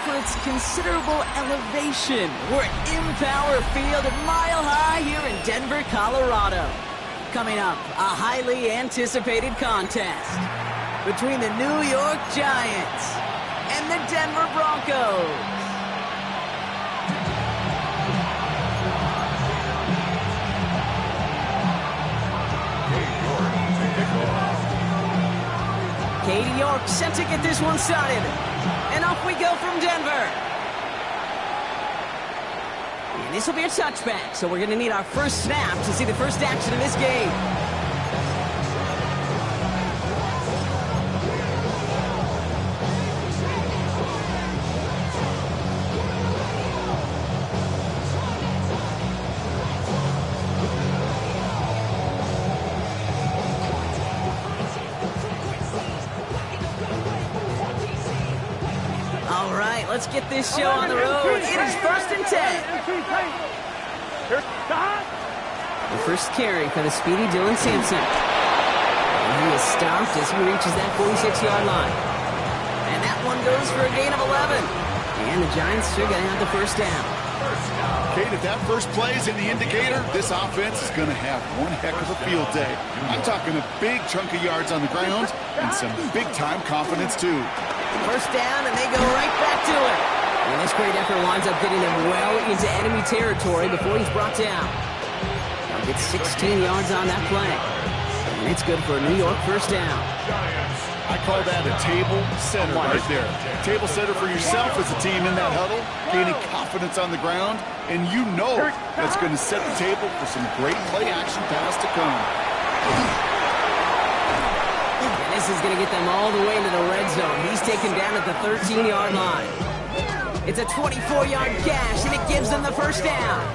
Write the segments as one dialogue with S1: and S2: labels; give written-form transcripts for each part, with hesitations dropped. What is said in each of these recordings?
S1: offers considerable elevation. We're at Empower Field, Mile High here in Denver, Colorado. Coming up, a highly anticipated contest between the New York Giants and the Denver Broncos. Katie York set to get this one started. And off we go from Denver. And this will be a touchback, so we're going to need our first snap to see the first action of this game. Let's get this show on the road. It is 1st and 10. The first carry for the speedy Dylan Sampson. And he is stopped as he reaches that 46-yard line. And that one goes for a gain of 11. And the Giants are going to have the first down.
S2: Kate, if that first play is in the indicator, this offense is going to have one heck of a field day. I'm talking a big chunk of yards on the ground and some big-time confidence, too.
S1: First down, and they go right back to it. And this great effort winds up getting them well into enemy territory before he's brought down. He'll get 16 yards on that play. And it's good for a New York first down.
S2: I call that a table setter right there. Table setter for yourself as a team in that huddle, gaining confidence on the ground, and you know that's going to set the table for some great play-action pass to come.
S1: This is going to get them all the way into the red zone. He's taken down at the 13-yard line. It's a 24-yard gash, and it gives them the first down.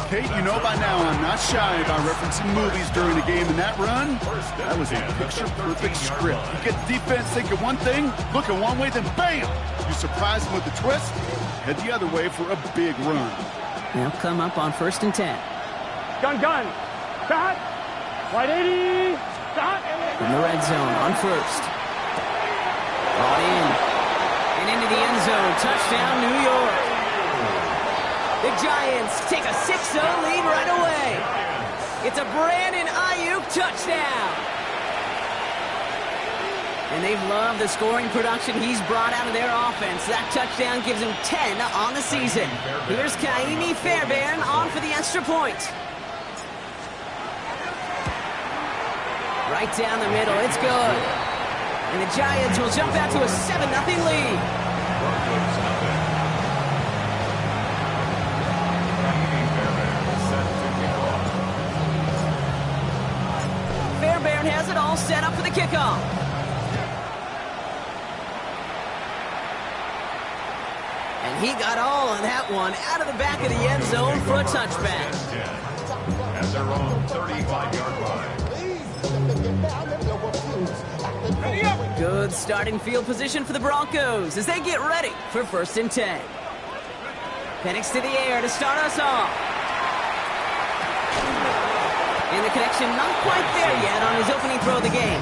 S2: Kate, you know by now I'm not shy about referencing movies during a game, and that run, that was a picture-perfect script. You get the defense thinking one thing, looking one way, then bam! You surprise them with a twist, head the other way for a big run.
S1: They'll come up on 1st and 10.
S3: Gun. Stop. Wide 80. Stop.
S1: In the red zone on 1st. Brought in. And into the end zone. Touchdown, New York. The Giants take a 6-0 lead right away. It's a Brandon Ayuk touchdown. And they've loved the scoring production he's brought out of their offense. That touchdown gives him 10 on the season. Here's Kaimi Fairbairn on for the extra point. Right down the middle, it's good. And the Giants will jump out to a 7-0 lead. Fairbairn has it all set up for the kickoff. And he got all of that one out of the back of the end zone for a touchback.
S4: At their own 35-yard line.
S1: Good starting field position for the Broncos as they get ready for 1st and 10. Penix to the air to start us off. And the connection not quite there yet on his opening throw of the game.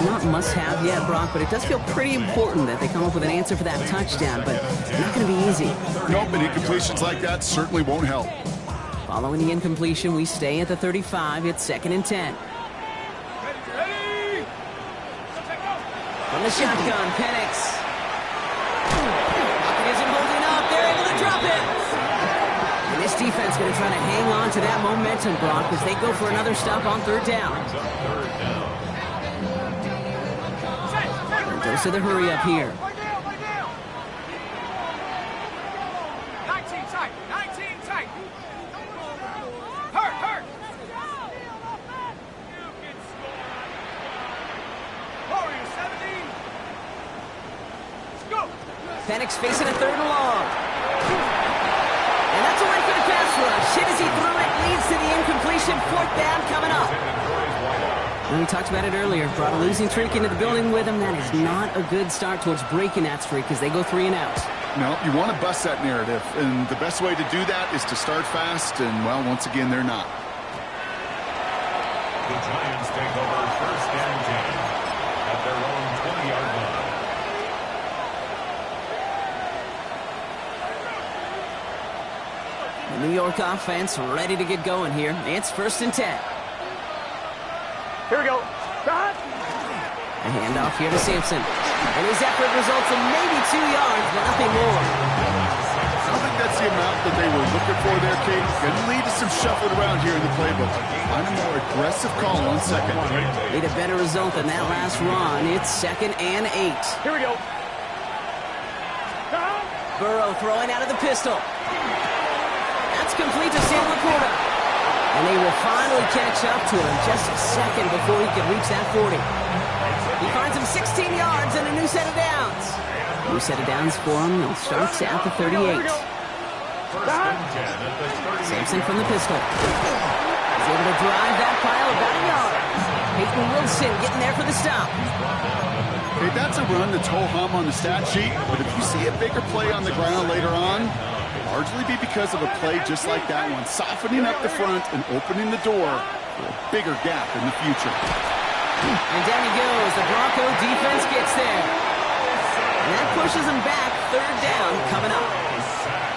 S1: Not must-have yet, Brock, but it does feel pretty important that they come up with an answer for that touchdown, but not going to be easy.
S2: Nope, and incompletions like that certainly won't help.
S1: Following the incompletion, we stay at the 35. It's 2nd and 10. From the shotgun, Penix. Pocket isn't holding up. They're able to drop it. And this defense going to try to hang on to that momentum, Brock, as they go for another stop on 3rd down. And goes to the hurry up here.
S3: 19 tight. Hurt.
S1: Penix facing a 3rd and long. And that's away for the pass rush. Hit as he threw it, leads to the incompletion. 4th down coming up. And we talked about it earlier. Brought a losing streak into the building with him. That is not a good start towards breaking that streak as they go 3 and out.
S2: No, you want to bust that narrative, and the best way to do that is to start fast, and, well, once again, they're not.
S4: The Giants take over 1st and 10 at their own 20-yard line.
S1: New York offense ready to get going here. It's 1st and 10.
S3: Here we go. Shot.
S1: A handoff here to Sampson. And his effort results in maybe 2 yards, but nothing more.
S2: I don't think that's the amount that they were looking for there, Kate. Going to lead to some shuffling around here in the playbook. Find a more aggressive call on second.
S1: Need a better result than that last run. It's 2nd and 8.
S3: Here we go. Shot.
S1: Burrow throwing out of the pistol. That's complete to Sam Laporta. And they will finally catch up to him just a second before he can reach that 40. He finds him 16 yards and a new set of downs. New set of downs for him. He'll start at the 38. Sampson from the pistol. He's able to drive that pile about a yard. Peyton Wilson getting there for the stop.
S2: Hey, that's a run that's ho-hum on the stat sheet, but if you see a bigger play on the ground later on, largely be because of a play just like that one, softening up the front and opening the door for a bigger gap in the future.
S1: And down he goes. The Bronco defense gets there. And that pushes him back. 3rd down coming up.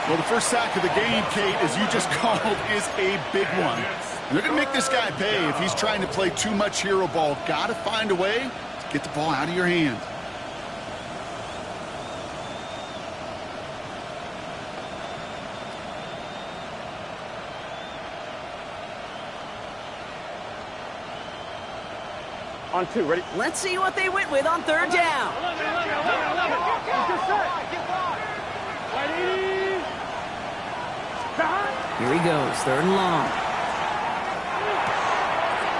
S2: Well, the first sack of the game, Kate, as you just called, is a big one. And they're going to make this guy pay if he's trying to play too much hero ball. Got to find a way to get the ball out of your hand.
S3: On 2. Ready?
S1: Let's see what they went with on 3rd down.
S3: 11. Good set. Right 80. Shot.
S1: Here he goes. 3rd and long.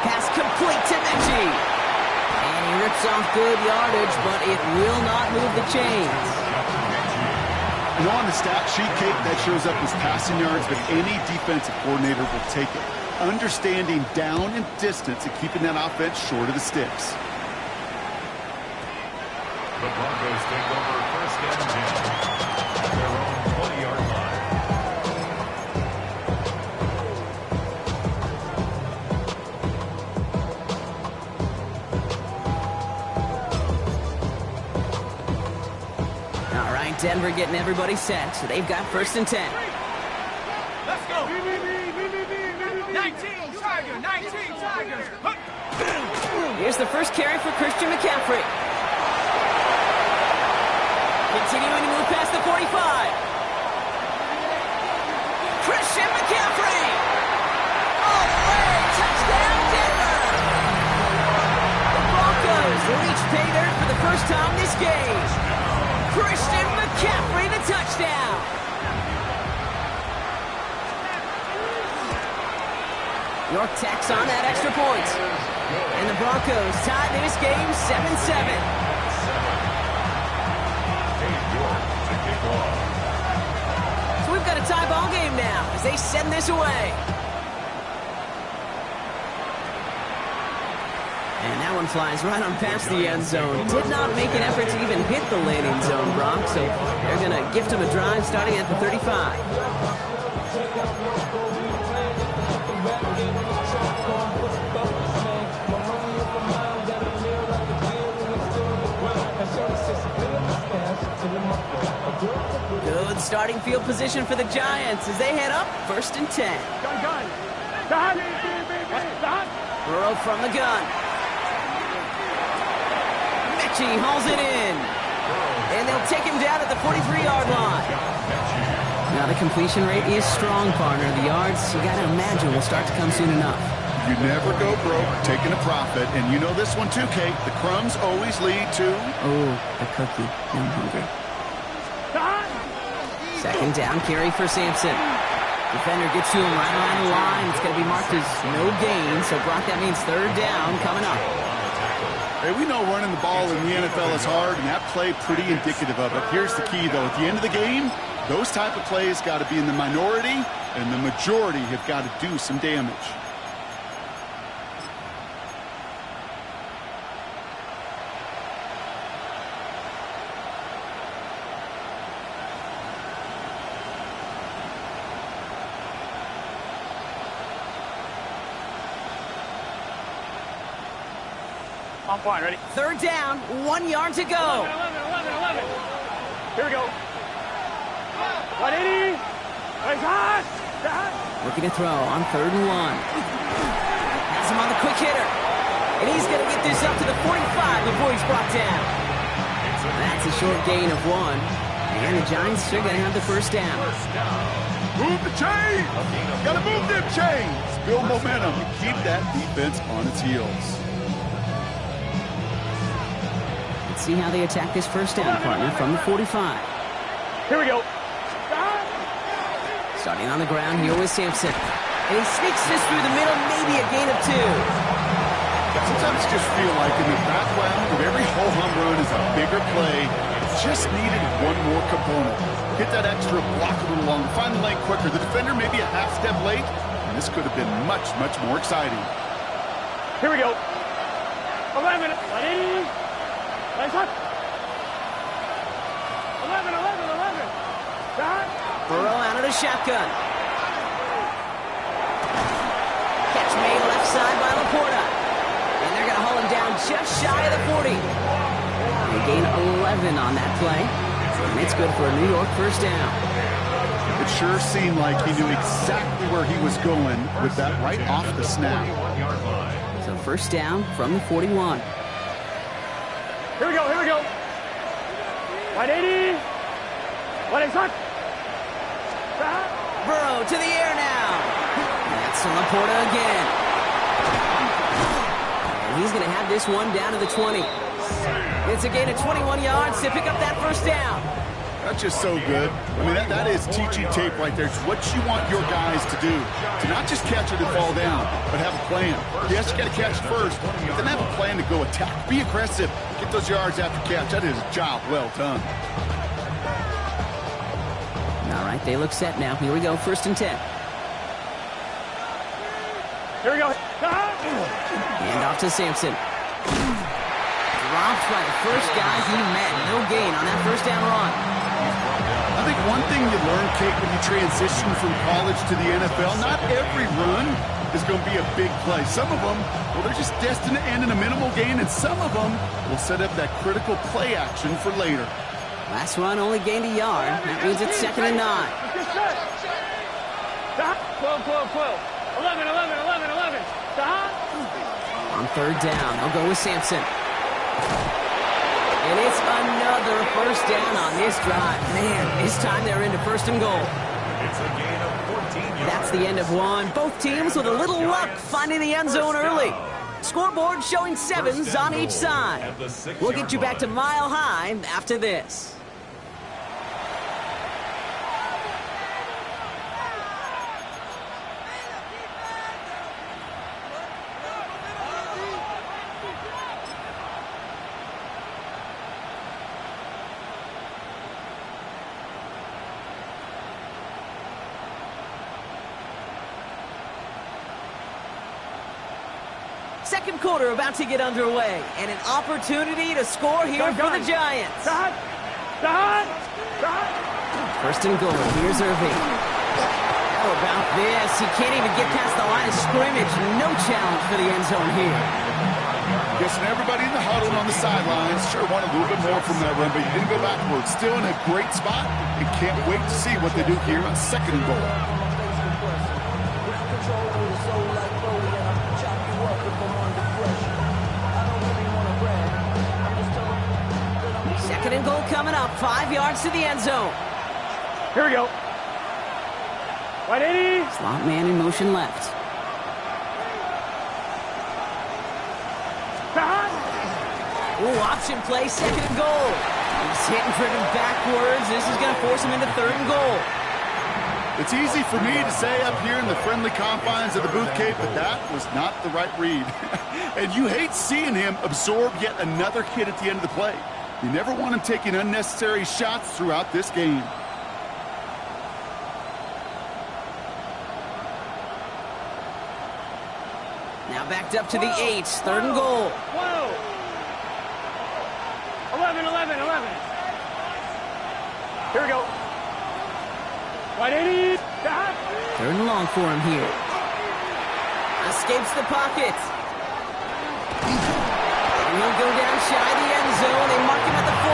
S1: Pass complete to Mechie. And he rips off good yardage, but it will not move the chains.
S2: You know, on the stat sheet, Kate, that shows up as passing yards, but any defensive coordinator will take it. Understanding down and distance and keeping that offense short of the sticks.
S4: The Broncos take over 1st and 10 at their own 20-yard line.
S1: All right, Denver getting everybody set. So they've got 1st and 10.
S3: Let's go. 19 Tigers. 19 Tigers.
S1: Here's the first carry for Christian McCaffrey. Continuing to move past the 45. Christian McCaffrey! All the way! Touchdown, Denver! The Broncos reach pay dirt for the first time this game. Christian McCaffrey, the touchdown! York tacks on that extra point. And the Broncos tie this game 7-7. So we've got a tie ball game now as they send this away. And that one flies right on past the end zone. Did not make an effort to even hit the landing zone, Brock. So they're going to gift him a drive starting at the 35. Good starting field position for the Giants as they head up 1st and 10.
S3: Gun. Shot.
S1: Burrow from the gun. Mechie hauls it in. And they'll take him down at the 43-yard line. Now the completion rate is strong, partner. The yards, you got to imagine, will start to come soon enough.
S2: You never go broke taking a profit. And you know this one too, Kate. The crumbs always lead to...
S1: Oh, the cookie. I'm hungry. 2nd down carry for Sampson. Defender gets to him right around the line. It's going to be marked as no gain. So, Brock, that means 3rd down coming up.
S2: Hey, we know running the ball in the NFL is hard, and that play pretty indicative of it. Here's the key, though. At the end of the game, those type of plays got to be in the minority, and the majority have got to do some damage.
S3: On point, ready?
S1: 3rd down, 1 yard to go.
S3: 11. Here we go. 180. It's hot.
S1: Looking to throw on 3rd and 1. Has him on the quick hitter. And he's going to get this up to the 45 before he's brought down. That's a short gain of 1. And the Giants are going to have the first down.
S2: Move the chains! Gotta move them chains! Build momentum. Keep that defense on its heels.
S1: Let's see how they attack this first down, partner, from the 45.
S3: Here we go.
S1: Starting on the ground here with Sampson. And he sneaks this through the middle, maybe a gain of 2.
S2: Sometimes you just feel like in the background of every ho-hum run is a bigger play. It just needed one more component. Hit that extra block a little longer. Find the lane quicker. The defender maybe a half step late. And this could have been much, much more exciting.
S3: Here we go. 11. 11. 11. 11.
S1: Burrow out of the shotgun. Catch made left side by Laporta. And they're going to haul him down just shy of the 40. They gain 11 on that play. And it's good for a New York first down.
S2: It sure seemed like he knew exactly where he was going with that right off the snap.
S1: So first down from the 41.
S3: Here we go. 180. 180.
S1: Burrow to the air now. That's Laporta again. And he's going to have this one down to the 20. It's a gain of 21 yards to pick up that first down.
S2: That's just so good. I mean, that is teaching tape right there. It's what you want your guys to do. To not just catch it and fall down, but have a plan. Yes, you got to catch first, but then have a plan to go attack. Be aggressive. Get those yards after catch. That is a job well done.
S1: All right, they look set now. Here we go, 1st and 10.
S3: Here we go.
S1: Hand off to Sampson. Dropped by the first guy he met. No gain on that first down run.
S2: I think one thing you learn, Kate, when you transition from college to the NFL, not every run is going to be a big play. Some of them, well, they're just destined to end in a minimal gain, and some of them will set up that critical play action for later.
S1: Last run only gained a yard. That means it's 2nd and 9.
S3: 12. 11.
S1: On 3rd down, they'll go with Sampson. And it's another first down on this drive. Man, this time they're into 1st and goal.
S4: It's a gain of 14 yards.
S1: That's the end of one. Both teams with a little luck finding the end zone early. Scoreboard showing 7s on each side. We'll get you back to Mile High after this. Second quarter about to get underway, and an opportunity to score here for the Giants. 1st and goal. Here's Irving. How about this? He can't even get past the line of scrimmage. No challenge for the end zone here.
S2: Guessing everybody in the huddle and on the sidelines sure wanted a little bit more from that run, but you didn't go backwards. Still in a great spot, and can't wait to see what they do here on 2nd and goal.
S1: Second and goal coming up. 5 yards to the end zone.
S3: Here we go. 180.
S1: Slot man in motion left. Ooh, option play, 2nd and goal. He's hitting for him backwards. This is going to force him into 3rd and goal.
S2: It's easy for me to say up here in the friendly confines of the booth, Kate, but that was not the right read. And you hate seeing him absorb yet another hit at the end of the play. You never want him taking unnecessary shots throughout this game.
S1: Now backed up to the 8. 3rd and goal.
S3: 11. Here we go. 180.
S1: 3rd and long for him here. Escapes the pocket. And he'll go down shy of the end zone. They mark him at the 4.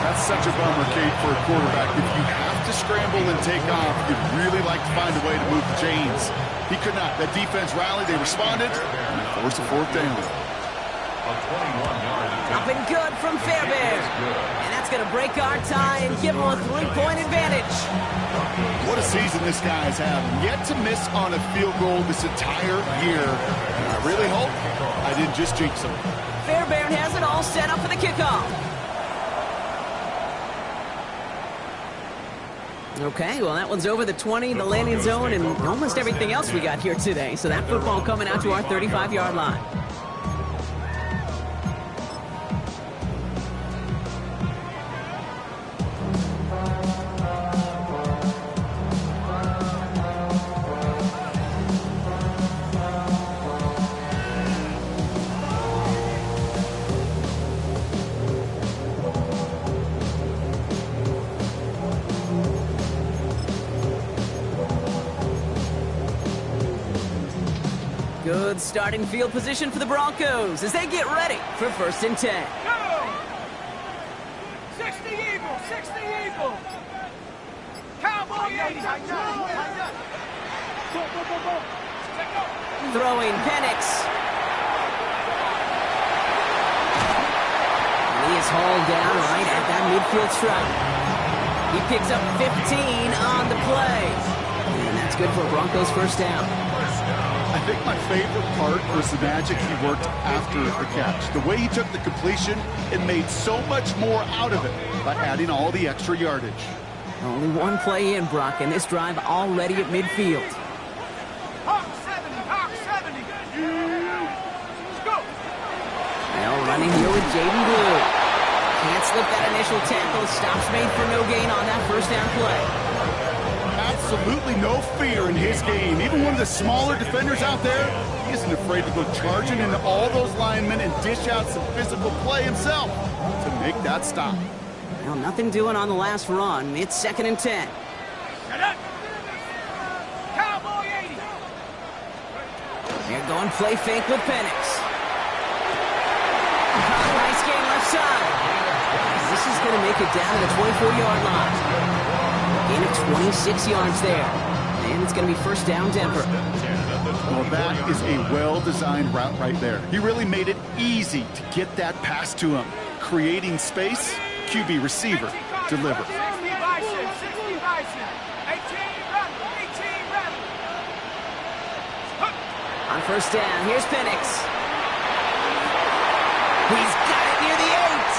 S2: That's such a bummer, Kate, for a quarterback. If you have to scramble and take off, you'd really like to find a way to move the chains. He could not. That defense rallied, they responded, and they forced a fourth down.
S4: A 21-yard attempt.
S1: Up and good from Fairbairn. And that's going to break our tie and give him a 3-point advantage.
S2: What a season this guy's having. Yet to miss on a field goal this entire year. And I really hope I didn't just jinx him.
S1: Fairbairn has it all set up for the kickoff. Okay, well, that one's over the 20, the landing zone, and almost everything else we got here today. So that football coming out to our 35-yard line. Good starting field position for the Broncos as they get ready for 1st and 10.
S3: Go! 60 Eagles, 60 Eagles! Cowboy 80!
S1: Throwing Penix. He is hauled down right at that midfield stripe. He picks up 15 on the play. And that's good for a Broncos 1st down.
S2: I think my favorite part was the magic he worked after the catch. The way he took the completion and made so much more out of it by adding all the extra yardage.
S1: Only one play in, Brock, and this drive already at midfield.
S3: Hawk 70, Hawk 70! Let's go!
S1: Well, running here with Jaden Blue. Can't slip that initial tackle. Stops made for no gain on that 1st down play.
S2: Absolutely no fear in his game. Even one of the smaller defenders out there, he isn't afraid to go charging into all those linemen and dish out some physical play himself to make that stop.
S1: Well, nothing doing on the last run. It's 2nd and 10.
S3: Shut up! Cowboy 80!
S1: They're going play fake with Penix. Nice game left side. This is going to make it down to the 24-yard line. Gain of 26 yards there. And it's going to be 1st down Denver.
S2: Well, that is a well-designed route right there. He really made it easy to get that pass to him. Creating space, QB receiver, deliver.
S3: 60 Bison, 60 Bison! 18 run, 18 run!
S1: On 1st down, here's Penix. He's got it near the 8.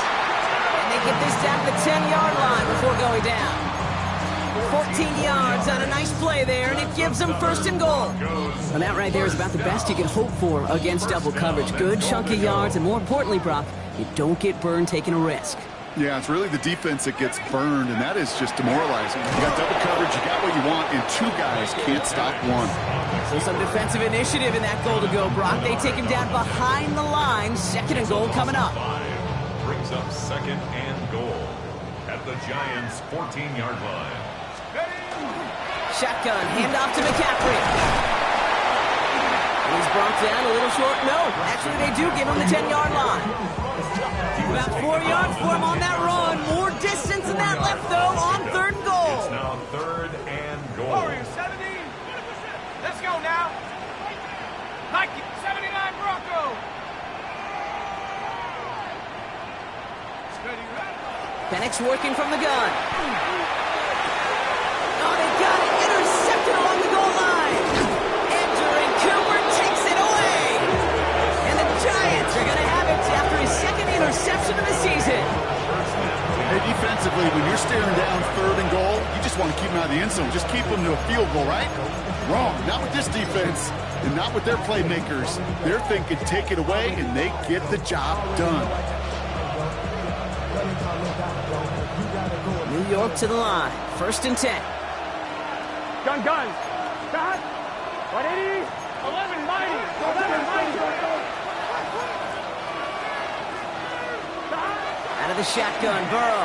S1: And they get this down to the 10-yard line before going down. 14 yards on a nice play there, and it gives them 1st and goal. And that right there is about the best you can hope for against double coverage. Good chunky yards, and more importantly, Brock, you don't get burned taking a risk.
S2: Yeah, it's really the defense that gets burned, and that is just demoralizing. You got double coverage, you got what you want, and 2 guys can't stop one.
S1: So some defensive initiative in that goal to go, Brock. They take him down behind the line. 2nd and goal coming up.
S4: Brings up 2nd and goal at the Giants' 14-yard line.
S1: Shotgun, handoff to McCaffrey. He's brought down a little short. No, actually they do give him the 10-yard line. About 4 yards for him on that run. More distance than that left, though, on 3rd and goal.
S4: It's now 3rd and goal.
S3: Warriors 70! Let's go now! Like it, 79 Bronco! Steady, right?
S1: Penix working from the gun. Oh, they got it. Intercepted along the goal line. Entering Cooper takes it away. And the Giants are going to have it after his 2nd interception of the season.
S2: Hey, defensively, when you're staring down 3rd and goal, you just want to keep them out of the end zone. Just keep them to a field goal, right? Wrong. Not with this defense and not with their playmakers. They're thinking take it away, and they get the job done.
S1: New York to the line. 1st and 10.
S3: Gun! Stop! 180! 11 mighty! 11 mighty!
S1: Out of the shotgun, Burrow.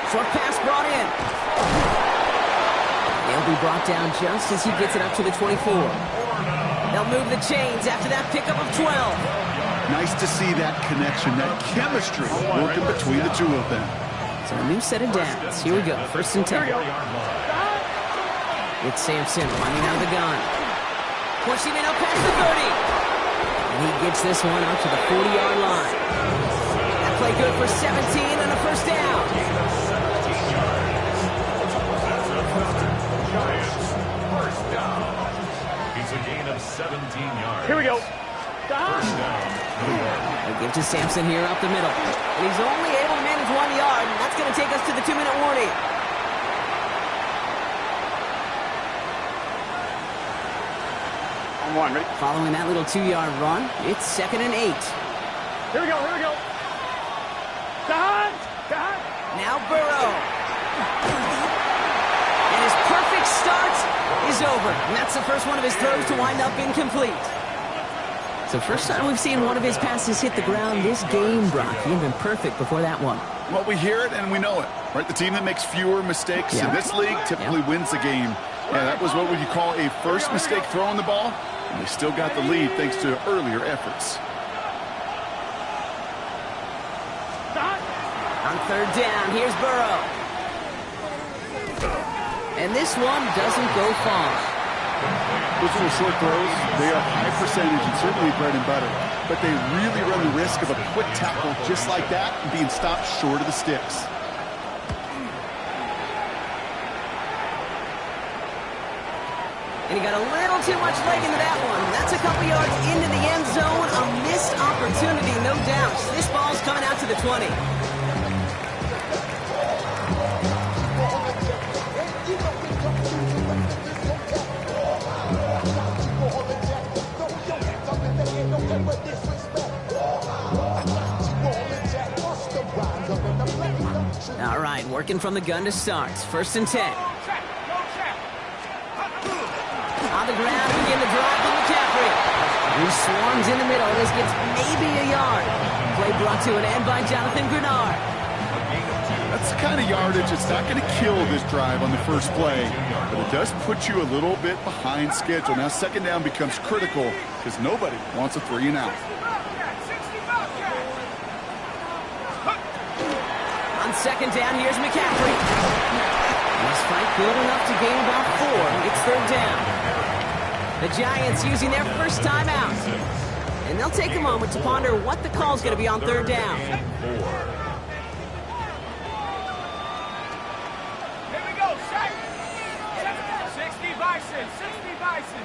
S1: Short pass brought in. They'll be brought down just as he gets it up to the 24. They'll move the chains after that pickup of 12.
S2: Nice to see that connection, that chemistry working between the 2 of them.
S1: So a new set of downs. Here we go. First and 10. With Sampson running out of the gun. Pushing it up past the 30. And he gets this one out to the 40-yard line. That play good for 17 and a first down.
S4: Giants, first down. It's a gain of 17 yards.
S3: Here we go.
S4: First down, New York.
S1: They give to Sampson here up the middle. And he's only able to manage 1 yard, and that's going to take us to the 2-minute warning.
S3: On one, ready?
S1: Following that little 2-yard run, it's 2nd and 8.
S3: Here we go, here we go. Done!
S1: Now Burrow. And his perfect start is over. And that's the first one of his throws to wind up incomplete. So first time we've seen one of his passes hit the ground this game, Brock. He had been perfect before that one.
S2: Well, we hear it and we know it, right? The team that makes fewer mistakes in this league typically wins the game. Yeah, that was what would you call a first mistake throwing the ball, and they still got the lead thanks to earlier efforts.
S1: On third down, here's Burrow. And this one doesn't go far.
S2: Those little short throws, they are high percentage and certainly bread and butter, but they really run the risk of a quick tackle just like that and being stopped short of the sticks.
S1: And he got a little too much leg into that one. That's a couple yards into the end zone. A missed opportunity, no doubt. This ball's coming out to the 20. All right, working from the gun to start. First and 10. On the ground, begin the drive from McCaffrey. He swarms in the middle. This gets maybe a yard. Play brought to an end by Jonathan Grenard.
S2: That's the kind of yardage that's not going to kill this drive on the first play, but it does put you a little bit behind schedule. Now second down becomes critical because nobody wants a 3 and out.
S1: On second down, here's McCaffrey. This fight good enough to gain about 4. It's third down. The Giants using their first timeout. And they'll take a moment to ponder what the call's going to be on third down.
S3: Here we go, set. 60 Bison, 60 Bison.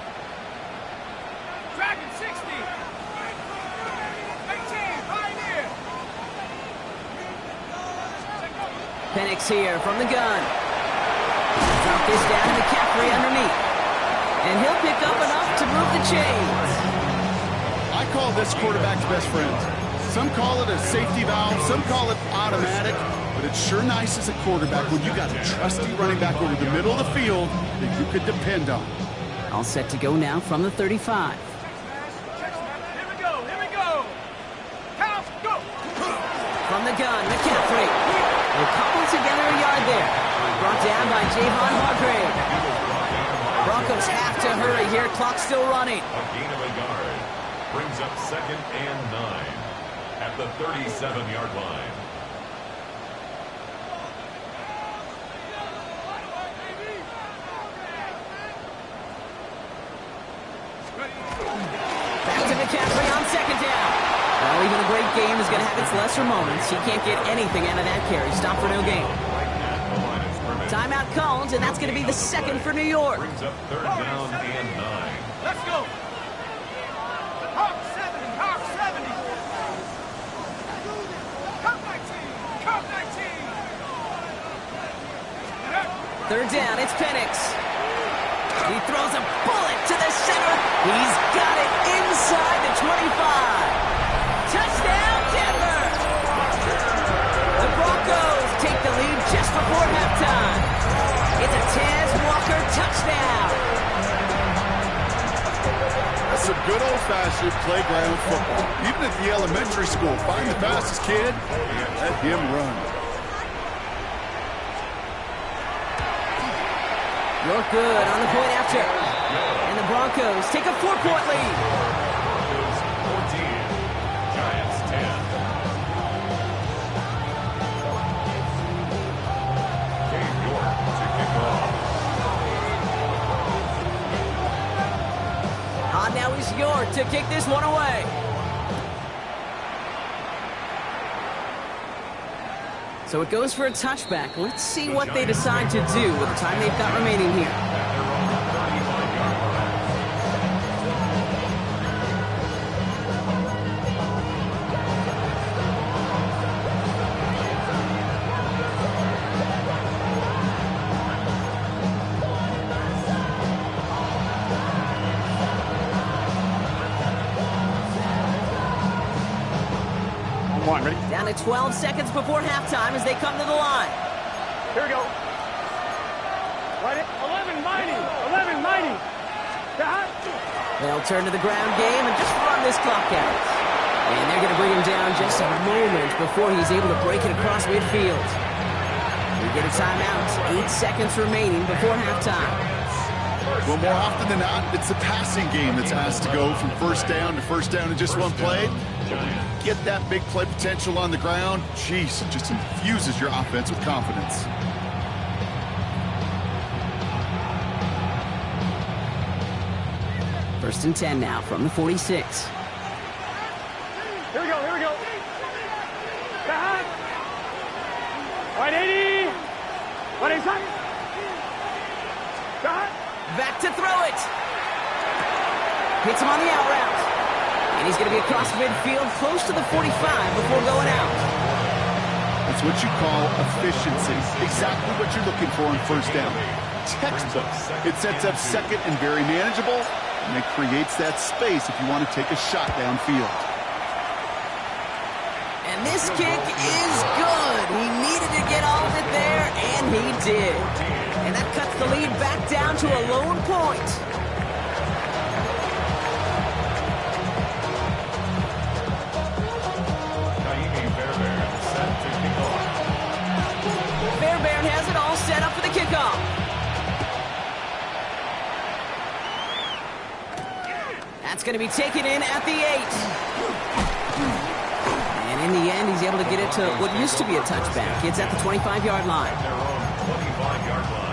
S3: Dragon 60. 18, Pioneer.
S1: Penix here from the gun. Drop this down to McCaffrey underneath. And he'll pick up enough to move the chains.
S2: I call this quarterback's best friend. Some call it a safety valve, some call it automatic, but it's sure nice as a quarterback when you got a trusty running back over the middle of the field that you could depend on.
S1: All set to go now from the 35.
S3: Here we go, here we go. Count, go.
S1: From the gun, McCaffrey. Will cobble together a yard there. Brought down by Javon Hargrave. Broncos have to hurry here. Clock still running.
S4: A gain of a yard. Brings up 2nd and 9 at the 37-yard line.
S1: Back to McCaffrey on second down. Well, even a great game is going to have its lesser moments. He can't get anything out of that carry. Stop for no gain. Timeout called, and that's going to be the second for New York.
S4: Brings up third down and 9.
S3: Let's go. Hawk 70, Hawk 70. Cup 19, Cup 19.
S1: Third down, it's Penix. He throws a bullet to the center. He's got it inside the 25. Touchdown, Denver. The Broncos take the lead just before halftime. It's a Tez Walker touchdown.
S2: That's some good old-fashioned playground football. Even at the elementary school, find the fastest kid and let him run.
S1: You're good on the point after. And the Broncos take a 4-point lead.
S4: Broncos 14, Giants 10.
S1: York to kick this one away. So it goes for a touchback. Let's see what they decide to do with the time they've got remaining here.
S2: Ready?
S1: Down to 12 seconds before halftime as they come to the line.
S3: Here we go. Right it. 11 mighty. 11 mighty.
S1: They'll turn to the ground game and just run this clock out. And they're going to bring him down just a moment before he's able to break it across midfield. We get a timeout. 8 seconds remaining before halftime.
S2: Well, more often than not, it's the passing game that's asked to go from first down in just one play. Get that big play potential on the ground. Jeez, it just infuses your offense with confidence.
S1: First and 10 now from the 46.
S3: Here we go. Here we go. Back. Right 80. What is that?
S1: Back to throw it. Hits him on the out route. And he's going to be across midfield close to the 45 before going out.
S2: That's what you call efficiency. Exactly what you're looking for on first down. Textbook. It sets up second and very manageable, and it creates that space if you want to take a shot downfield.
S1: And this kick is good. He needed to get all of it there, and he did. And that cuts the lead back down to a lone point. Fairbairn has it all set up for the kickoff. That's going to be taken in at the 8. And in the end, he's able to get it to what used to be a touchback. It's at the 25-yard line.
S4: Their own 25-yard line.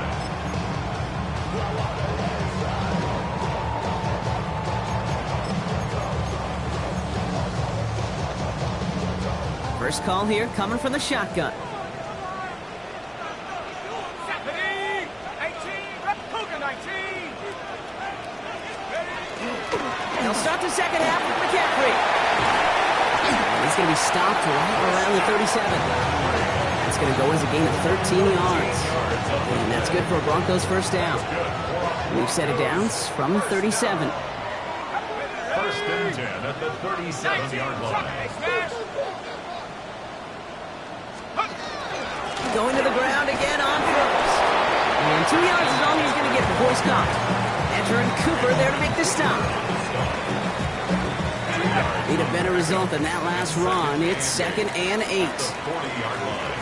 S1: First call here coming from the shotgun. They'll start the second half with McCaffrey. He's going to be stopped right around the 37. It's going to go as a gain of 13 yards. And that's good for a Broncos first down. We've set it down from the 37.
S4: First and 10 at the 37-yard line.
S1: Going to the ground again on throws. And 2 yards is all he's going to get before he's stopped. Entering Cooper there to make the stop. Need a better result than that last run. It's second and 8.
S4: 40-yard line.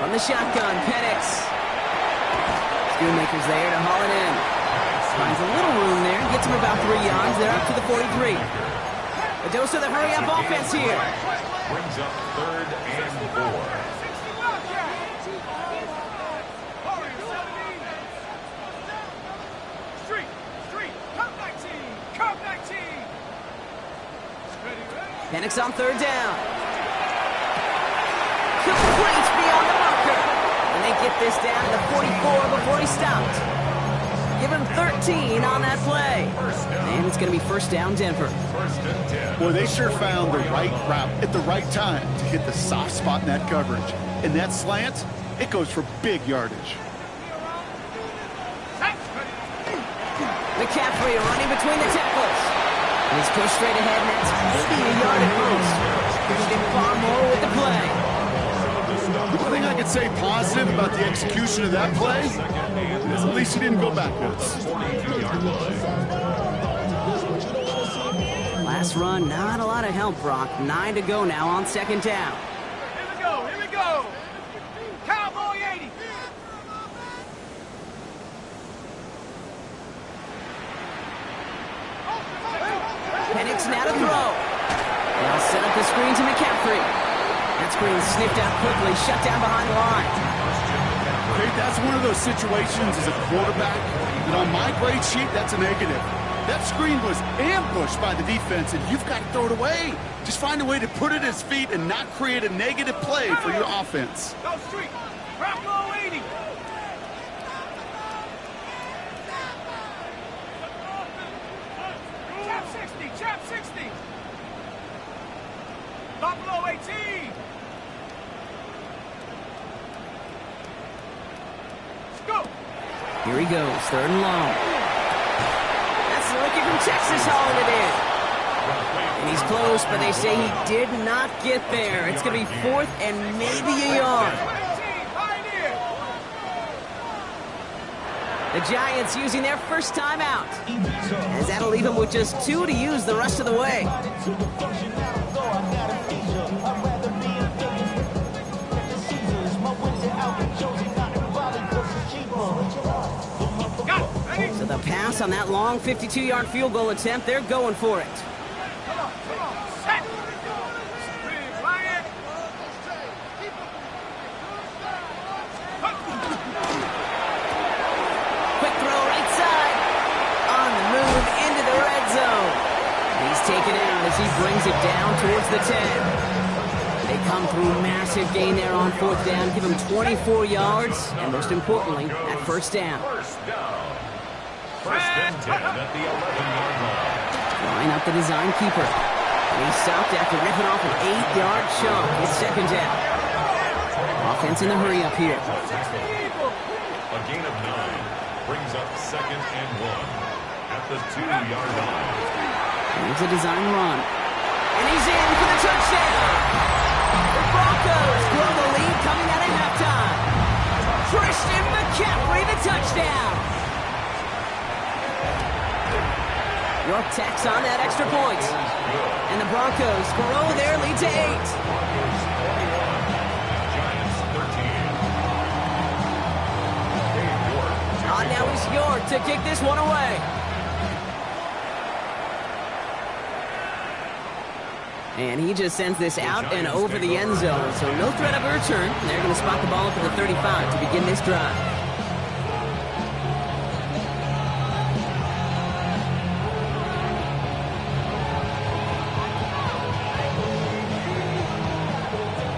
S1: From the shotgun, Penix. Schoonmaker's there to haul it in. Finds a little room there. Gets him about 3 yards. They're up to the 43. A dose of the hurry-up offense here.
S4: Brings up third and 4.
S1: Penix on third down. Complete beyond the marker. And they get this down to 44 before he stopped. Give him 13 on that play. And it's going to be first down Denver.
S4: First and 10.
S2: Boy, they sure found the right route at the right time to hit the soft spot in that coverage. And that slant, it goes for big yardage.
S1: McCaffrey running between the tackles. And he's pushed straight ahead, and that's maybe a yard at most. He did far more with the play.
S2: The one thing I could say positive about the execution of that play is at least he didn't go backwards.
S1: Last run, not a lot of help, Brock. 9 to go now on second down.
S3: Here we go, here we go. Cowboy 80.
S1: Penix now to throw. They'll set up the screen to McCaffrey. That screen sniffed out quickly, shut down behind the line.
S2: Okay, that's one of those situations as a quarterback that on my grade sheet, that's a negative. That screen was ambushed by the defense, and you've got to throw it away. Just find a way to put it at his feet and not create a negative play for your offense.
S3: Go street. Drop low 80. Chop 60. Chop 60. Buffalo 18. Let's go.
S1: Here he goes, 3rd and long. That's the rookie from Texas hauling it in. And he's close, but they say he did not get there. It's going to be 4th and maybe a yard. The Giants using their first timeout, as that'll leave them with just 2 to use the rest of the way. So the pass on that long 52-yard field goal attempt, they're going for it.
S3: Come on, set.
S1: Quick throw right side. On the move into the red zone. He's taken out as he brings it down towards the 10. They come through massive gain there on 4th down, give him 24 yards, and most importantly, that first down.
S4: First and 10 at the 11-yard line.
S1: Line up the design keeper. And he's stopped after ripping off an 8-yard chunk. It's 2nd down. Offense in the hurry up here.
S4: A gain of 9 brings up 2nd and 1 at the 2-yard line.
S1: Here's a design run. And he's in for the touchdown. The Broncos grow the lead coming out of halftime. Christian McCaffrey, the touchdown. York tacks on that extra point. And the Broncos grow their lead to 8.
S4: Giants 13.
S1: On now is York to kick this one away. And he just sends this out and over the end zone. So no threat of a return. They're going to spot the ball up at the 35 to begin this drive.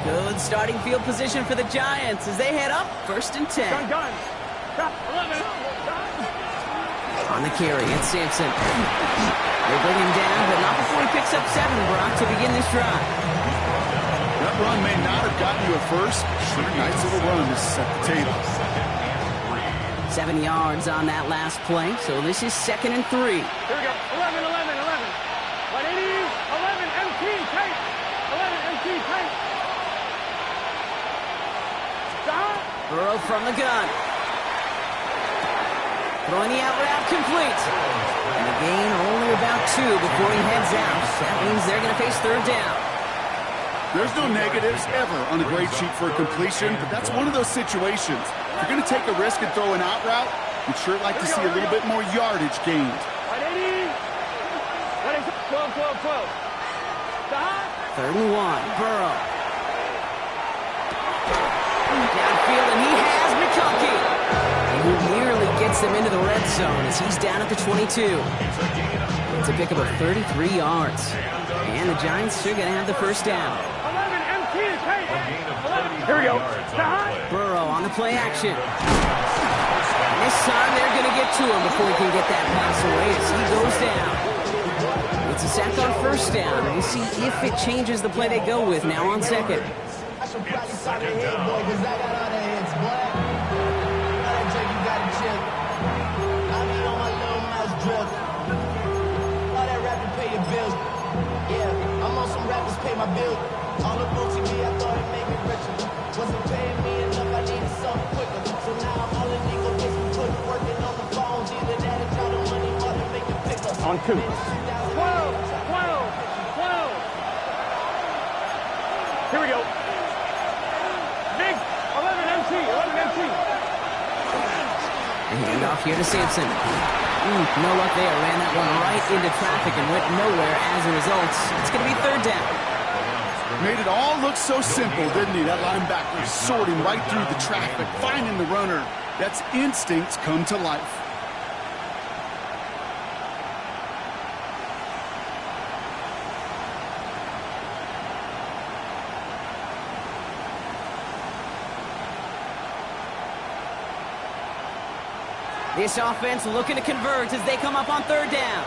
S1: Good starting field position for the Giants as they head up 1st and 10.
S3: Gun. Drop 11.
S1: On the carry, it's Sampson. They bring him down, but not before he picks up 7, Brock, to begin this drive.
S2: That run may not have gotten you a first. Sure, nice little run to set the table.
S1: 7 yards on that last play, so this is 2nd and 3.
S3: Here we go. 11. 180. 11 MT tight. 11 MT tight. Stop.
S1: Burrow from the gun. Throwing the out route complete. And the gain only about 2 before he heads out. That means they're going to face 3rd down.
S2: There's no negatives ever on a grade sheet for a completion, but that's one of those situations. If you're going to take a risk and throw an out route, you'd sure like to see a little bit more yardage gained.
S3: 180. 12. Stop.
S1: 3rd and 1. Burrow. Downfield, and he has McConkey. And he nearly gets them into the red zone as he's down at the 22. It's a pickup of 33 yards. And the Giants are going to have the first down.
S3: 11 MT is tight. Here we go.
S1: Burrow on the play action. And this time they're going to get to him before he can get that pass away as he goes down. It's a sack on 1st down. We'll see if it changes the play they go with now on 2nd.
S4: Second down.
S5: Pay my bill. All the books me, I thought it made me richer. Wasn't paying me enough, I needed something quicker. So now I'm all in legal business, putting working on the phones. Either that or try the money or to make a pickup.
S3: On 2. 12. Here we go. Big 11 MT.
S1: And hand off here to Sampson. No luck there. Ran that one right into traffic and went nowhere as a result. It's going to be 3rd down.
S2: Made it all look so simple, didn't he? That linebacker sorting right through the traffic, finding the runner. That's instincts come to life.
S1: This offense looking to convert as they come up on third down.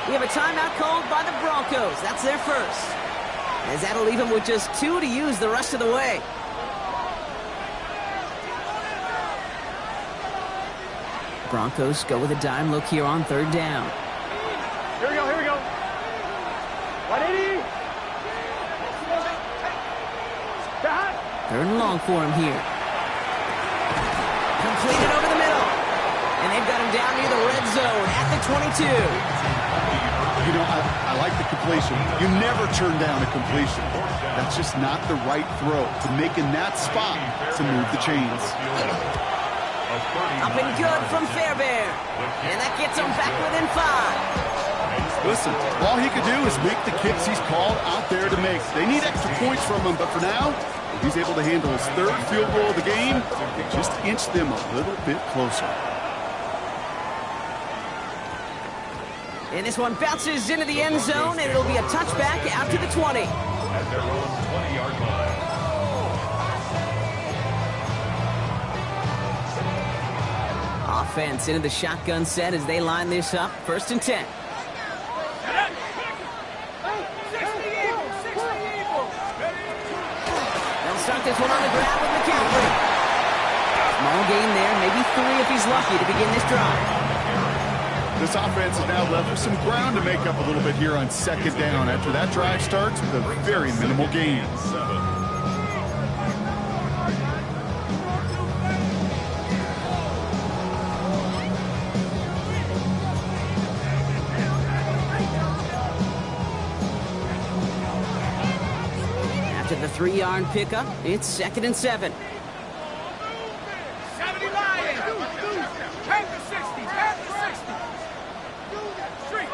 S1: We have a timeout called by the Broncos. That's their first. As that'll leave them with just 2 to use the rest of the way. Broncos go with a dime look here on third down.
S3: Here we go, here we go. 180.
S1: Third and long for him here. Completed over the middle. And they've got him down near the red zone at the 22.
S2: You know, I like the completion. You never turn down a completion. That's just not the right throw to make in that spot to move the chains.
S1: Up and good from Fairbairn. And that gets him back within 5.
S2: Listen, all he could do is make the kicks he's called out there to make. They need extra points from him, but for now, he's able to handle his third field goal of the game. It just inched them a little bit closer.
S1: And this one bounces into the end zone, and it'll be a touchback out to the 20.
S4: At their own 20-yard line.
S1: Offense into the shotgun set as they line this up. 1st and 10. They'll start this one on the ground with McCaffrey. Small gain there, maybe 3 if he's lucky to begin this drive.
S2: This offense is now left with some ground to make up a little bit here on 2nd down after that drive starts with a very minimal gain.
S4: 7.
S1: After the 3-yard pickup, it's 2nd and 7.
S3: 70 Lions. Take the 60. Take the 60. Street.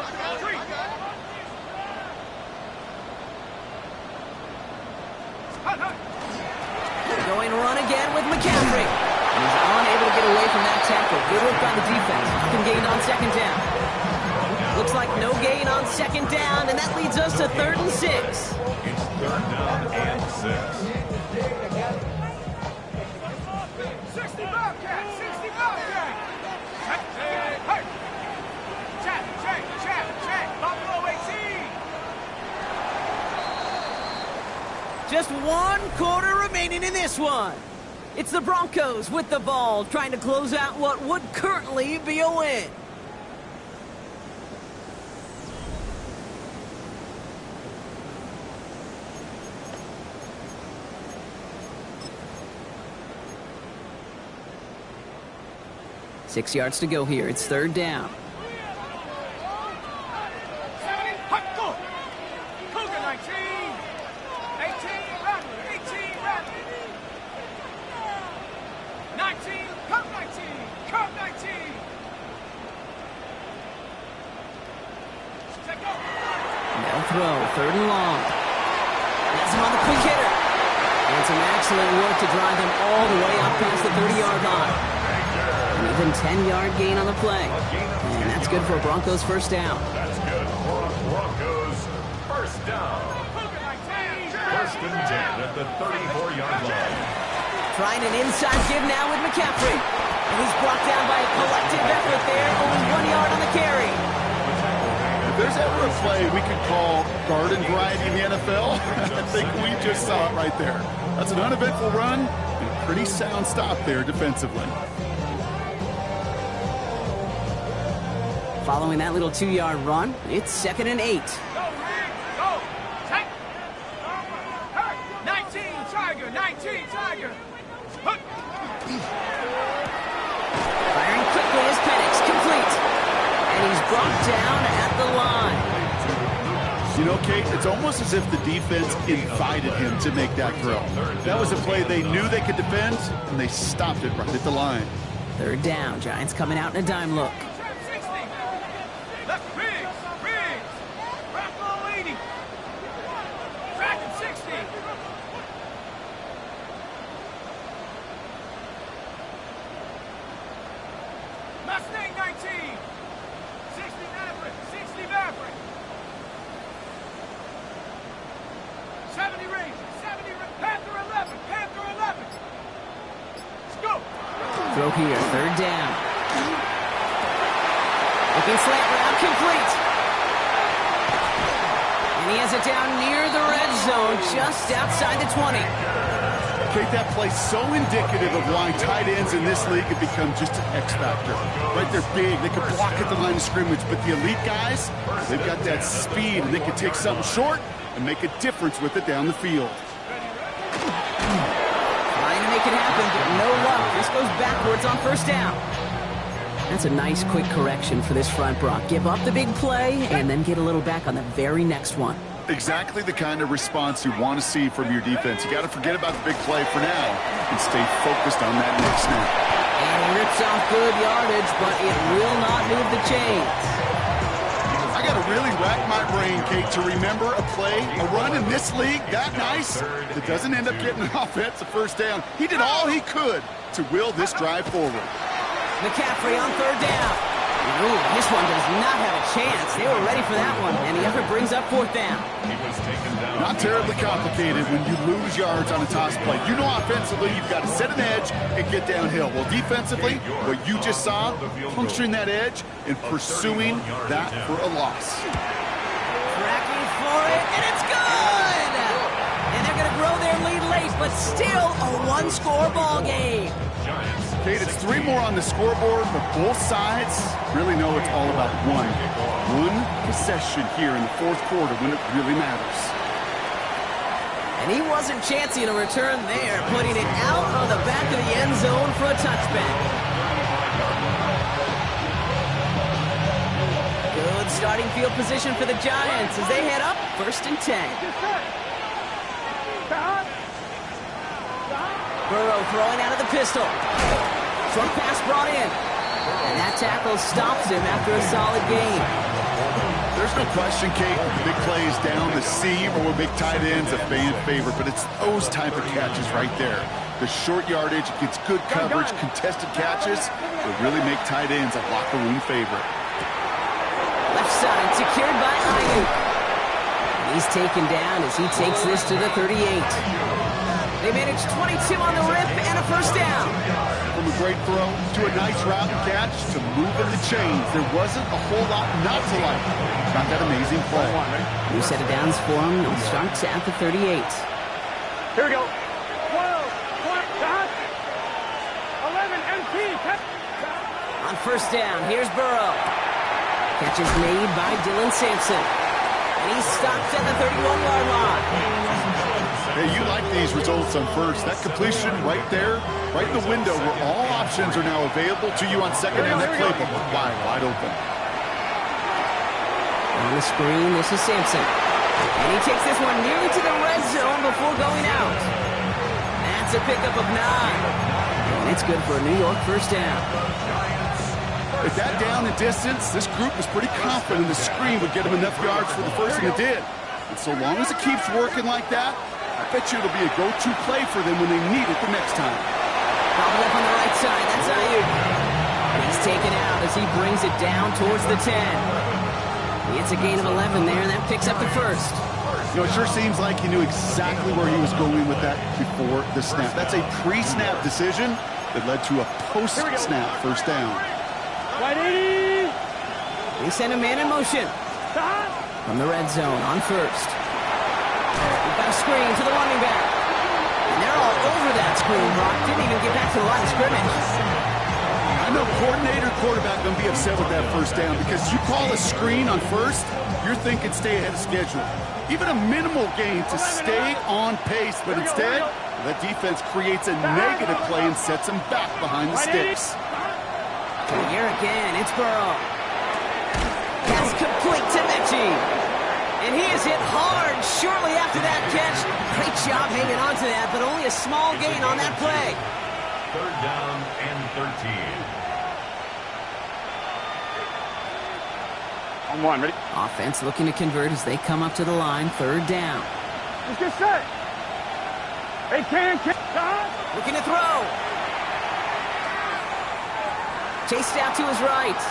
S1: Going run again with McCaffrey. He's unable to get away from that tackle. Good work by the defense. Nothing gained on 2nd down. Looks like no gain on 2nd down, and that leads us to 3rd and 6.
S4: It's 3rd down and 6.
S3: 60 Bobcat. 60 Bobcat. Hey. Check. Buffalo 18.
S1: Just 1 quarter remaining in this one. It's the Broncos with the ball, trying to close out what would currently be a win. Six yards to go here. It's 3rd down.
S3: 70. Go. Cougar 19. 18. Rattler. 18. Rattler. 19. Come 19. Come 19. Take go.
S1: No throw. 3rd and long. That's him on the quick hitter. And some excellent work to drive them all the way up past the 30-yard line. An even 10-yard gain on the play. And that's good for a Broncos 1st down.
S4: That's good for a Broncos 1st down. 1st and 10 at the 34-yard line.
S1: Trying an inside give now with McCaffrey. And he's brought down by a collective effort there. Only 1 yard on the carry.
S2: If there's ever a play we could call garden variety in the NFL, I think we just saw it right there. That's an uneventful run and a pretty sound stop there defensively.
S1: Following that little 2-yard run, it's 2nd and 8.
S3: Go, Rick. Go. Take. 19 Tiger. 19 Tiger. Hook.
S1: Firing quickly as Penix, complete. And he's brought down at the line.
S2: You know, Kate, it's almost as if the defense invited him to make that throw. That was a play they knew they could defend, and they stopped it right at the line.
S1: 3rd down, Giants coming out in a dime look.
S3: Left Riggs. Bravo 80. Track 60. Mustang 19. 60 Maverick. 60 Maverick. 70 Ranger. 70 Ranger. Panther 11. Panther 11. Let's go.
S1: Throw here, third down. Looking slant route, complete. And he has it down near the red zone, just outside the 20.
S2: Kate, that play's so indicative of why tight ends in this league have become just an X factor. Right, they're big, they can block at the line of scrimmage, but the elite guys, they've got that speed, and they can take something short and make a difference with it down the field.
S1: Trying to make it happen, but no luck. This goes backwards on first down. That's a nice quick correction for this front, Brock. Give up the big play and then get a little back on the very next one.
S2: Exactly the kind of response you want to see from your defense. You got to forget about the big play for now and stay focused on that next snap.
S1: And he rips off good yardage, but it will not move the chains.
S2: I got to really rack my brain, Kate, to remember a play, a run in this league that nice that doesn't end up getting an offensive first down. He did all he could to will this drive forward.
S1: McCaffrey on third down. Ooh, this one does not have a chance. They were ready for that one, and the effort brings up fourth down.
S2: Not terribly complicated when you lose yards on a toss play. You know offensively you've got to set an edge and get downhill. Well, defensively, what you just saw, puncturing that edge and pursuing that for a loss.
S1: Tracking for it, and it's good! And they're going to grow their lead late, but still a one-score ball game.
S2: Kate, it's 3 more on the scoreboard, but both sides really know it's all about one possession here in the fourth quarter when it really matters.
S1: And he wasn't chancing a return there, putting it out on the back of the end zone for a touchback. Good starting field position for the Giants as they head up first and 10. Burrow throwing out of the pistol. Short pass brought in. And that tackle stops him after a solid gain.
S2: There's no question, Kate, big plays down the seam or big tight ends a fan favorite, but it's those type of catches right there. The short yardage, gets good coverage, contested catches will really make tight ends a locker room favorite.
S1: Left side secured by Ayuk. He's taken down as he takes this to the 38. They managed 22 on the rip and a first down.
S2: From a great throw to a nice route and catch to moving the chains. There wasn't a whole lot not to like. Got that amazing play.
S1: New set of downs for him. He starts at the 38.
S3: Here we go. 12, 11, MT.
S1: On first down, here's Burrow. Catch is made by Dylan Sampson. And he's stopped at the 31-yard line.
S2: Hey, you like these results on first. That completion right there, right in the window where all options are now available to you on second down. That playbook wide open.
S1: On the screen, this is Sampson. And he takes this one nearly to the red zone before going out. That's a pickup of 9. And it's good for a New York first down.
S2: With that down and distance, this group was pretty confident the screen would get them enough yards for the first, and it did. And so long as it keeps working like that, I bet you it'll be a go-to play for them when they need it the next time.
S1: Probably up on the right side. That's Ayuk. He's taken out as he brings it down towards the 10. It's a gain of 11 there, and that picks up the first.
S2: You know, it sure seems like he knew exactly where he was going with that before the snap. That's a pre-snap decision that led to a post-snap first down.
S3: Right 80.
S1: They send a man in motion. From the red zone on first. We've got a screen to the running back. And they're all over that screen, Brock. Didn't even get back to the line of scrimmage.
S2: I know coordinator, quarterback going to be upset with that first down because you call a screen on first, you're thinking stay ahead of schedule. Even a minimal gain to stay on pace, but instead, that defense creates a negative play and sets them back behind the sticks.
S1: Here again, it's Burrow. Pass complete to Mechie. And he is hit hard shortly after that catch. Great job hanging on to that, but only a small gain on that play.
S4: Third down and 13.
S3: On one, ready?
S1: Offense looking to convert as they come up to the line. Third down.
S3: Let's get set. They can.
S1: Looking to throw. To chased out to his right.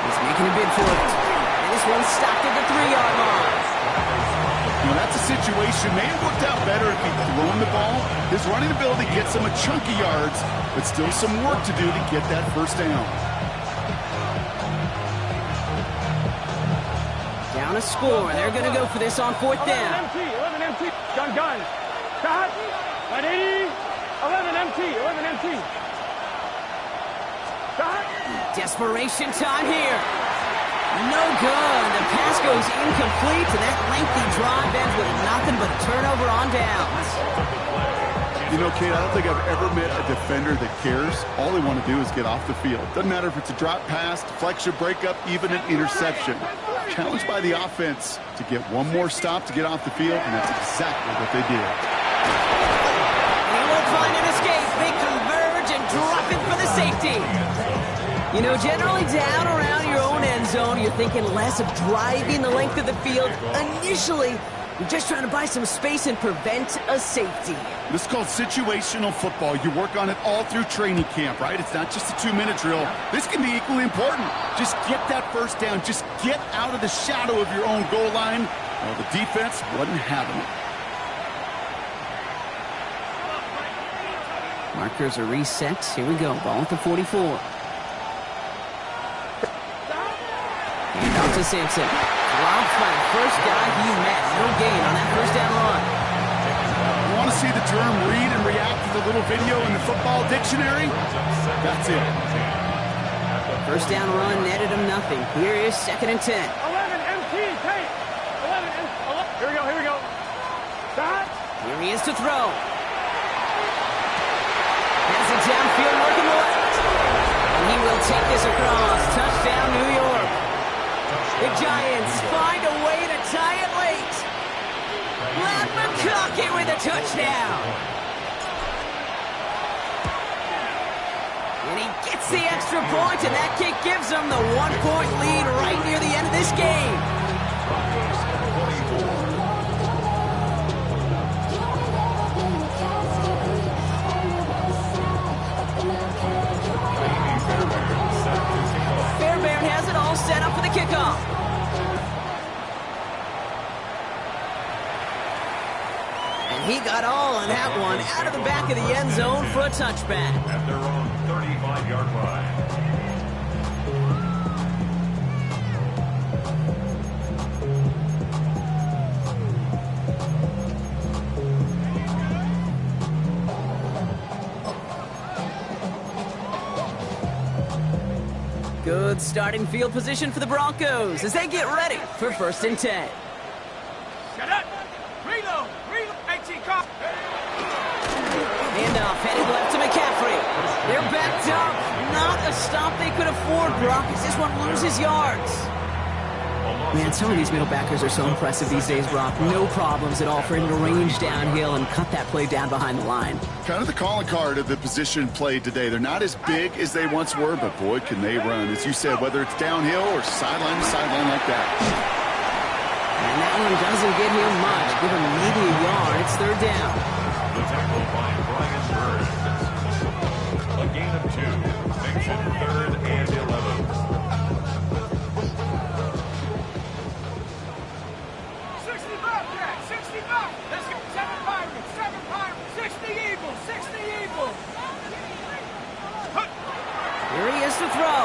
S1: He's making a bid for it. And this one's stopped at the 3-yard line.
S2: Well, that's a situation. May have worked out better if he'd thrown the ball. His running ability gets him a chunk of yards, but still some work to do to get that first down.
S1: Down a score. They're going to go for this on 4th down.
S3: 11 MT. Gun. Stop. 180. 11 MT. 11 MT. Stop.
S1: Desperation time here. No good. The pass goes incomplete, and that lengthy drive ends with nothing but a turnover on downs.
S2: You know, Kate, I don't think I've ever met a defender that cares. All they want to do is get off the field. Doesn't matter if it's a drop pass, deflection, breakup, even an interception. Challenged by the offense to get one more stop to get off the field, and that's exactly what they did.
S1: He won't find an escape. They converge and drop it for the safety. You know, generally down around your own end zone, you're thinking less of driving the length of the field. Initially, you're just trying to buy some space and prevent a safety.
S2: This is called situational football. You work on it all through training camp, right? It's not just a 2-minute drill. This can be equally important. Just get that first down. Just get out of the shadow of your own goal line. Well, the defense wasn't having it.
S1: Markers are reset. Here we go. Ball at the 44. And off to Sampson. Robbed by the first guy he met. No gain on that first down run.
S2: You want to see the term read and react to the little video in the football dictionary? That's it.
S1: First down run netted him nothing. Here is 2nd and 10.
S3: 11 MT. Tape. 11 MT. Here we go. Stop.
S1: Here he is to throw. Has it downfield working the left. And he will take this across. Touchdown, New York. The Giants find a way to tie it late. Matt McConkey with a touchdown. And he gets the extra point, and that kick gives them the 1-point lead right near the end of this game. Fairbairn has it all set up for the kickoff. And he got all on that one out of the back of the end zone for a touchback.
S4: At their own 35-yard line.
S1: Good starting field position for the Broncos as they get ready for 1st and 10.
S3: Shut up. Reload. 18 call.
S1: Handoff headed left to McCaffrey. They're backed up. Not a stop they could afford, Brock, as this one loses yards. Man, some of these middle backers are so impressive these days, Brock. No problems at all for him to range downhill and cut that play down behind the line.
S2: Kind of the calling card of the position played today. They're not as big as they once were, but boy, can they run. As you said, whether it's downhill or sideline to sideline like that.
S1: And that one doesn't get him much. Give him maybe a yard. It's 3rd down.
S4: The tackle by Brian Burns. A gain of 2. Makes it 3rd and 11.
S3: 65. Let's go. 7 Pirates. 60 Eagles. 60 Eagles.
S1: Here he is to throw.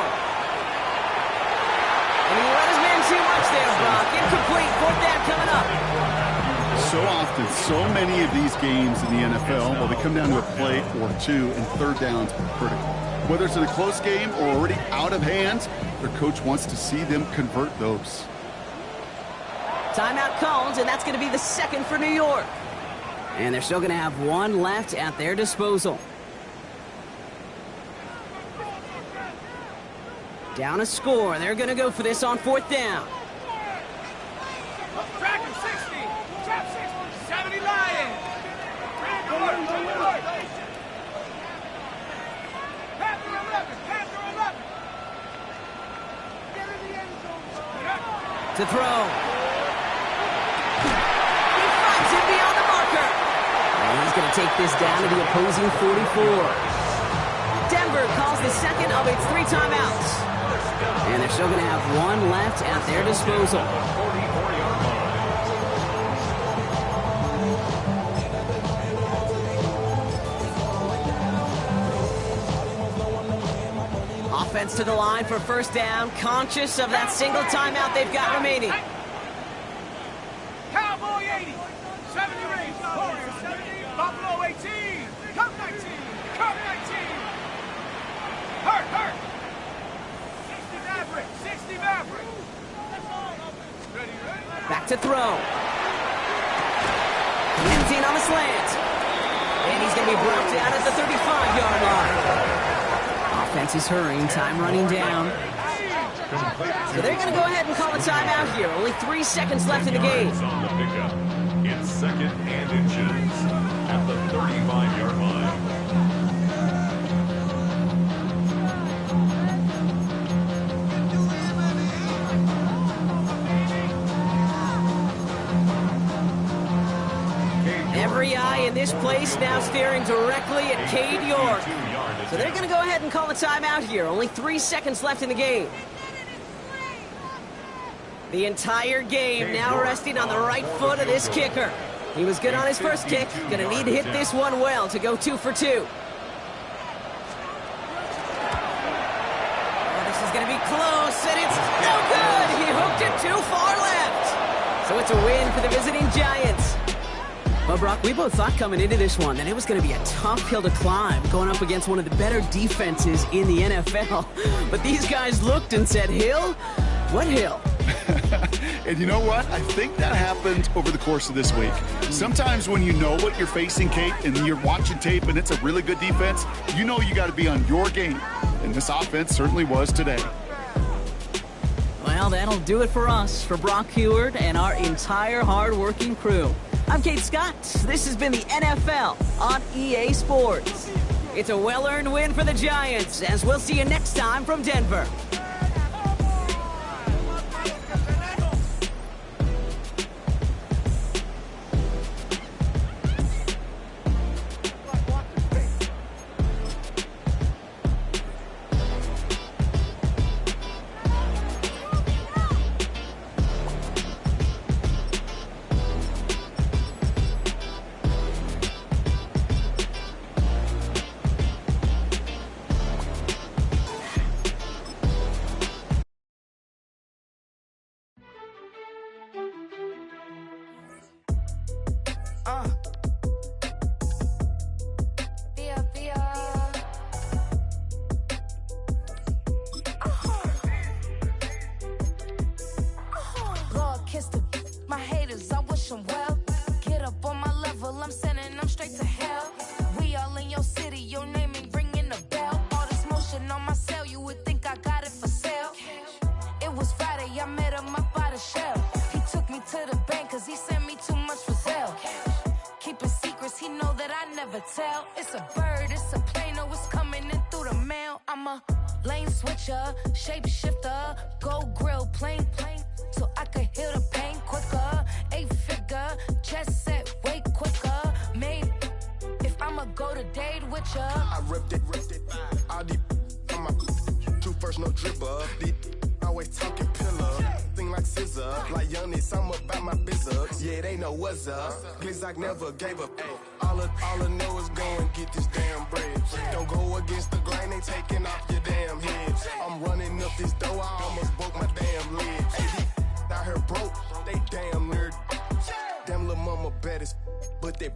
S1: And he let his man too much there, Brock. Incomplete. 4th down coming up.
S2: So often, so many of these games in the NFL, well, they come down to a play or two, and 3rd downs are critical. Whether it's in a close game or already out of hands, their coach wants to see them convert those.
S1: Timeout called, and that's going to be the 2nd for New York. And they're still going to have one left at their disposal. Down a score. They're going to go for this on 4th down.
S3: Track him 60. Trap 60. 70 Lions. Panther 11. Panther 11. Get in the end zone.
S1: To throw. He finds him beyond the marker. And he's going to take this down to the opposing 44. Denver Denver calls the second of its 3 timeouts. And they're still going to have 1 left at their disposal.
S4: 44-yard line.
S1: Offense to the line for first down, conscious of that single timeout they've got remaining.
S3: Cowboy 80, 70 range, corner 70, Buffalo 18, come 19, come 19. Hurt. 60 Maverick. Ready.
S1: Back to throw. Lindsay on the slant. And he's going to be brought down at the 35-yard line. Offense is hurrying, time running down. So they're going to go ahead and call a timeout here. Only 3 seconds left in the game.
S4: On the pickup. It's 2nd and inches at the 35-yard line.
S1: Every eye in this place now staring directly at Cade York. So they're going to go ahead and call a timeout here. Only 3 seconds left in the game. The entire game now resting on the right foot of this kicker. He was good on his first kick. Going to need to hit this one well to go 2 for 2. Oh, this is going to be close, and it's no good. He hooked it too far left. So it's a win for the visiting Giants. Well, Brock, we both thought coming into this one that it was going to be a tough hill to climb going up against one of the better defenses in the NFL. But these guys looked and said, Hill? What hill?
S2: And you know what? I think that happened over the course of this week. Sometimes when you know what you're facing, Kate, and you're watching tape and it's a really good defense, you know you got to be on your game. And this offense certainly was today.
S1: Well, that'll do it for us, for Brock Heward and our entire hard-working crew. I'm Kate Scott. This has been the NFL on EA Sports. It's a well-earned win for the Giants, as we'll see you next time from Denver.
S6: It's a bird, it's a plane, no, it's coming in through the mail. I'm a lane switcher, shape shifter, go grill, plane, so I could heal the pain quicker. 8-figure, chest set way quicker. Made if I'ma go to date with ya.
S7: I ripped it. All these on my true first, no dribble. These always talking pillar. Thing like scissor, like youngest, I'm about my business. Yeah, they know what's up. Glizzock never gave up. All I know is go and get this damn bread. Don't go against the grain, they taking off your damn head. I'm running up this door, I almost broke my damn leg. Hey, these out here broke, they damn nerd. Damn little mama bad as but they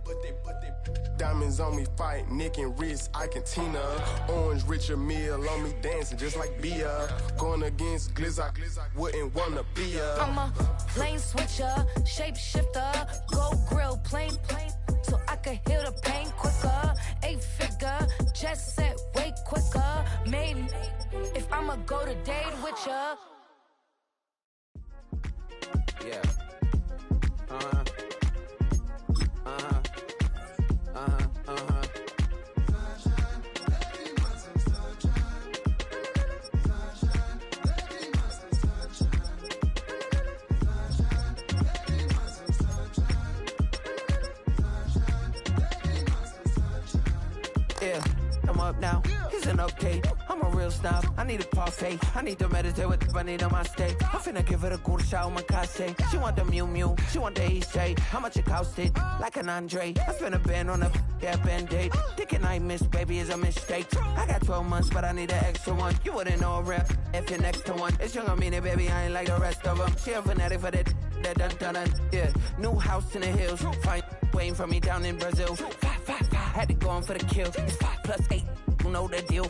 S7: diamonds on me fight, neck and wrist, I can Tina. Orange Richard Mill on me dancing just like Bia. Going against Glizzock, wouldn't wanna be ya.
S6: I'm a lane switcher, shape shifter, go grill, plane, so I could heal the pain quicker. 8-figure, chest set way quicker. Made if I'ma go to date with ya.
S8: Yeah. Yeah, I'm up now. He's in
S5: an update. I'm a real snob, I need a parfait. I need to meditate with the bunny on my state. I'm finna give it a good shot on my casse. She want the Mew Mew, she want the East J. How much it costed? Like an Andre. I spent a band on a that band-aid. Thinking I miss, baby, is a mistake. I got 12 months, but I need an extra one. You wouldn't know a rep if you're next to one. It's young, I mean it, baby, I ain't like the rest of them. She a fanatic for that dun. Yeah, new house in the hills. Fine, waiting for me down in Brazil. 5, had to go on for the kill. It's 5 + 8, you know the deal.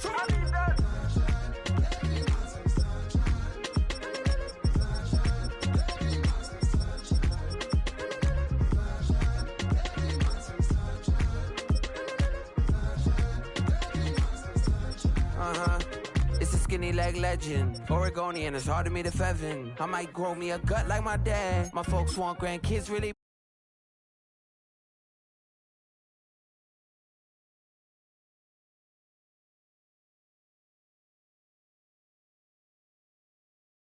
S5: It's a skinny leg legend. Oregonian, it's hard to meet a Fevin. I might grow me a gut like my dad. My folks want grandkids really.